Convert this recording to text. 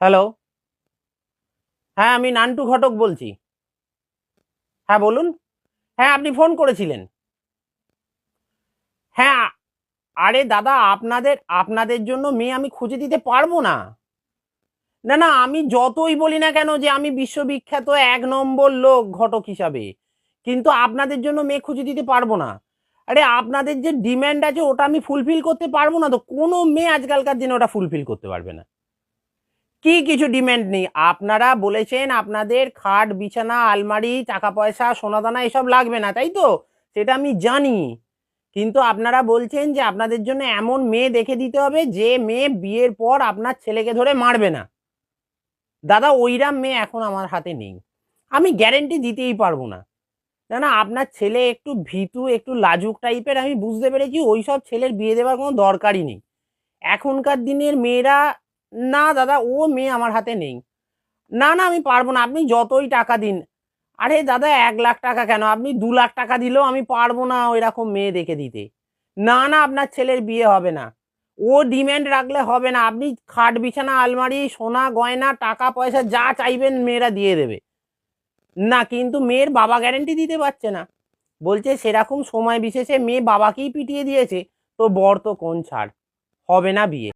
Hello. হ্যাঁ, আমি নান্টু ঘটক বলছি। হ্যাঁ, বলুন। হ্যাঁ, আপনি ফোন করেছিলেন। হ্যাঁ, আরে দাদা, আপনাদের আপনাদের জন্য মেয়ে আমি খুঁজে দিতে পারবো না। না, না, আমি যতই বলি না কেন যে আমি বিশ্ববিখ্যাত ১ নম্বর লোক ঘটক হিসাবে, কিন্তু আপনাদের জন্য মেয়ে খুঁজে দিতে পারবো না। আরে আপনাদের যে ডিমান্ড আছে ওটা আমি ফুলফিল করতে পারবো না তো। কোনো মেয়ে আজকালকার দিনে ওটা ফুলফিল করতে পারবে না। কি কিছু ডিমান্ড নেই? আপনারা বলেছেন আপনাদের খাট, বিছানা, আলমারি, টাকা পয়সা, সোনাদানা এসব লাগবে না, তাই তো? সেটা আমি জানি। কিন্তু আপনারা বলছেন যে আপনাদের জন্য এমন মেয়ে দেখে দিতে হবে যে মেয়ে বিয়ের পর আপনার ছেলেকে ধরে মারবে না। দাদা, ওইরকম মেয়ে এখন আমার হাতে নেই। আমি গ্যারেন্টি দিতেই পারবো না। না, না, আপনার ছেলে একটু ভীতু, একটু লাজুক টাইপের, আমি বুঝতে পেরেছি। ওইসব ছেলের বিয়ে দেওয়ার কোনো দরকারই নেই। এখনকার দিনের মেয়েরা, না দাদা, ও মেয়ে আমার হাতে নেই। না, না, আমি পারবো না। আপনি যতই টাকা দিন। আরে দাদা, ১,০০,০০০ কেন? আপনি ২,০০,০০০ টাকা দিলেও আমি পারবো না ওইরকম মেয়ে দেখে দিতে। না, না, আপনার ছেলের বিয়ে হবে না। ও ডিমান্ড রাখলে হবে না। আপনি খাট, বিছানা, আলমারি, সোনা, গয়না, টাকা পয়সা যা চাইবেন মেয়েরা দিয়ে দেবে। না, কিন্তু মেয়ের বাবা গ্যারান্টি দিতে পারছে না। বলছে সেরকম সময় বিশেষে মেয়ে বাবাকেই পিটিয়ে দিয়েছে, তো বর তো কোন ছাড়। হবে না বিয়ে।